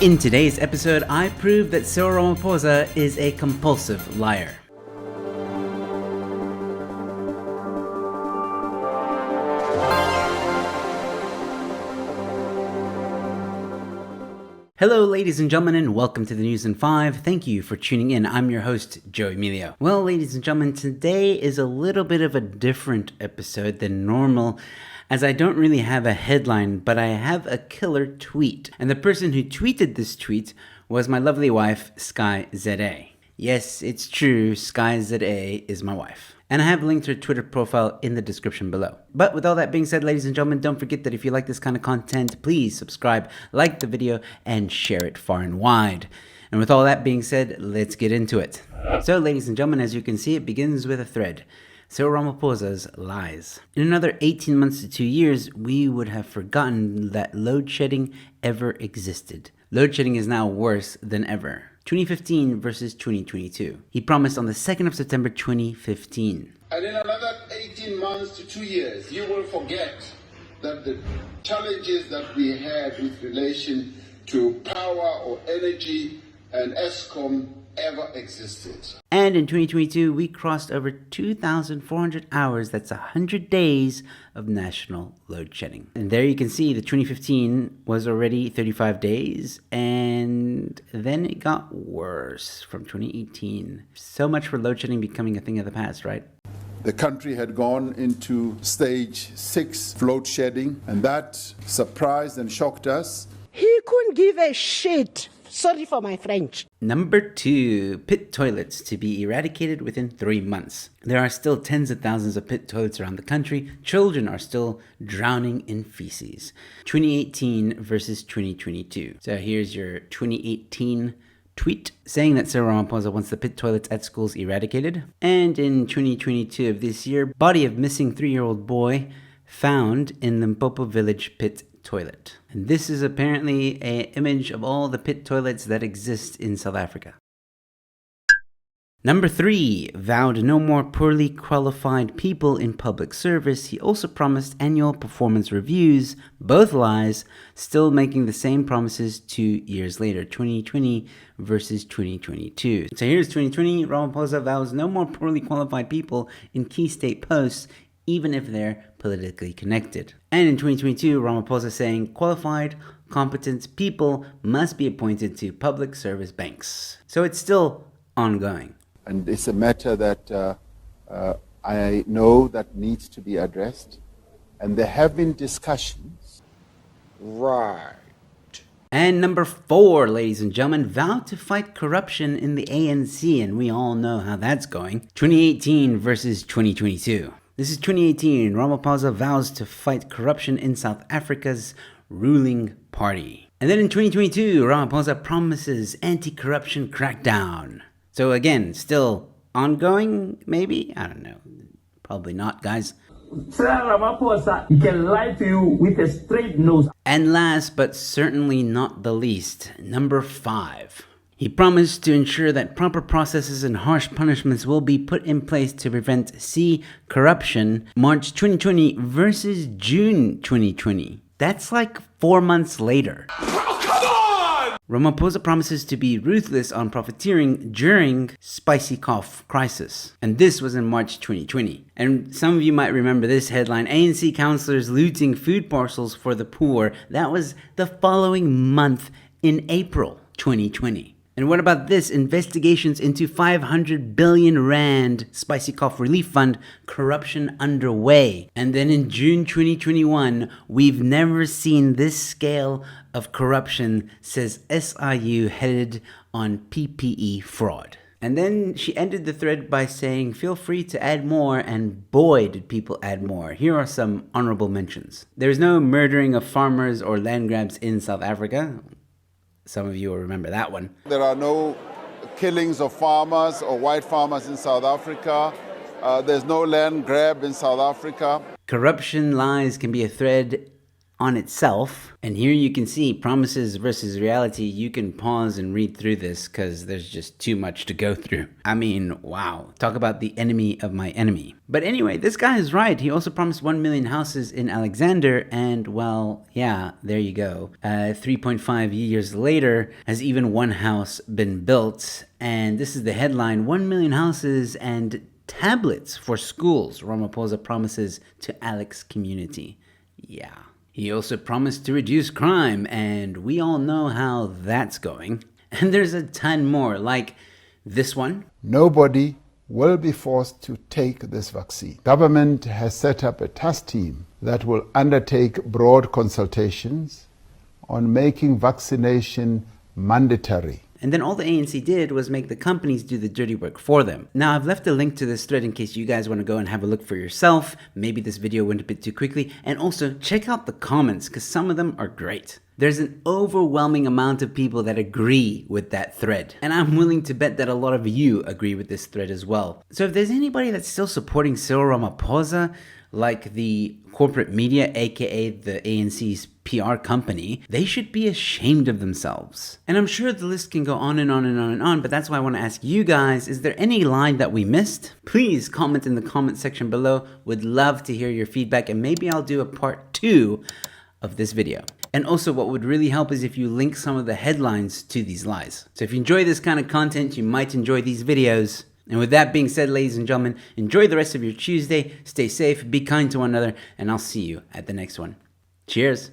In today's episode, I prove that Cyril Ramaphosa is a compulsive liar. Hello ladies and gentlemen, and welcome to the News in 5. Thank you for tuning in. I'm your host, Joe Emilio. Well, ladies and gentlemen, today is a little bit of a different episode than normal, as I don't really have a headline, but I have a killer tweet. And the person who tweeted this tweet was my lovely wife, SkyeZA. Yes, it's true, SkyeZA is my wife. And I have linked her Twitter profile in the description below. But with all that being said, ladies and gentlemen, don't forget that if you like this kind of content, please subscribe, like the video, and share it far and wide. And with all that being said, let's get into it. So, ladies and gentlemen, as you can see, it begins with a thread. Cyril Ramaphosa's lies. In another 18 months to 2 years, we would have forgotten that load shedding ever existed. Load shedding is now worse than ever. 2015 versus 2022. He promised on the 2nd of September 2015. And in another 18 months to 2 years, you will forget that the challenges that we had with relation to power or energy and ESCOM ever existed. And in 2022, we crossed over 2,400 hours. That's 100 days of national load shedding. And there you can see the 2015 was already 35 days. And then it got worse from 2018. So much for load shedding becoming a thing of the past, right? The country had gone into stage 6 load shedding, and that surprised and shocked us. He couldn't give a shit. Sorry for my French. Number 2, pit toilets to be eradicated within 3 months. There are still tens of thousands of pit toilets around the country. Children are still drowning in feces. 2018 versus 2022. So here's your 2018 tweet saying that Cyril Ramaphosa wants the pit toilets at schools eradicated. And in 2022 of this year, body of missing 3-year-old boy found in Limpopo village pit toilet. And this is apparently an image of all the pit toilets that exist in South Africa. Number 3, vowed no more poorly qualified people in public service. He also promised annual performance reviews, both lies, still making the same promises 2 years later, 2020 versus 2022. So here's 2020, Ramaphosa vows no more poorly qualified people in key state posts, even if they're politically connected. And in 2022, Ramaphosa saying qualified, competent people must be appointed to public service banks. So it's still ongoing. And it's a matter that I know that needs to be addressed. And there have been discussions. Right. And number 4, ladies and gentlemen, vowed to fight corruption in the ANC. And we all know how that's going. 2018 versus 2022. This is 2018. Ramaphosa vows to fight corruption in South Africa's ruling party. And then in 2022, Ramaphosa promises anti-corruption crackdown. So again, still ongoing, maybe? I don't know. Probably not, guys. Cyril Ramaphosa, he can lie to you with a straight nose. And last but certainly not the least, number 5. He promised to ensure that proper processes and harsh punishments will be put in place to prevent corruption. March 2020 versus June 2020. That's like 4 months later. Oh, come on! Ramaphosa promises to be ruthless on profiteering during spicy cough crisis. And this was in March 2020. And some of you might remember this headline, ANC councillors looting food parcels for the poor. That was the following month in April 2020. And what about this? Investigations into 500 billion rand spicy cough relief fund corruption underway. And then in June 2021, we've never seen this scale of corruption, says SIU headed on PPE fraud. And then she ended the thread by saying, feel free to add more, and boy did people add more. Here are some honorable mentions. There's no murdering of farmers or land grabs in South Africa. Some of you will remember that one. There are no killings of farmers or white farmers in South Africa. There's no land grab in South Africa. Corruption lies can be a thread on itself. And here you can see promises versus reality. You can pause and read through this because there's just too much to go through. I mean, wow. Talk about the enemy of my enemy. But anyway, this guy is right. He also promised 1 million houses in Alexander. And well, yeah, there you go. 3.5 years later, has even one house been built? And this is the headline: 1 million houses and tablets for schools, Ramaphosa promises to Alex community. Yeah. He also promised to reduce crime, and we all know how that's going. And there's a ton more, like this one. Nobody will be forced to take this vaccine. Government has set up a task team that will undertake broad consultations on making vaccination mandatory. And then all the ANC did was make the companies do the dirty work for them. Now, I've left a link to this thread in case you guys want to go and have a look for yourself. Maybe this video went a bit too quickly. And also, check out the comments, because some of them are great. There's an overwhelming amount of people that agree with that thread. And I'm willing to bet that a lot of you agree with this thread as well. So if there's anybody that's still supporting Cyril Ramaphosa, like the corporate media, aka the ANC's PR company, they should be ashamed of themselves. And I'm sure the list can go on and on and on and on, but that's why I want to ask you guys, is there any line that we missed? Please comment in the comment section below. Would love to hear your feedback, and maybe I'll do a part 2 of this video. And also, what would really help is if you link some of the headlines to these lies. So if you enjoy this kind of content, you might enjoy these videos. And with that being said, ladies and gentlemen, enjoy the rest of your Tuesday, stay safe, be kind to one another, and I'll see you at the next one. Cheers.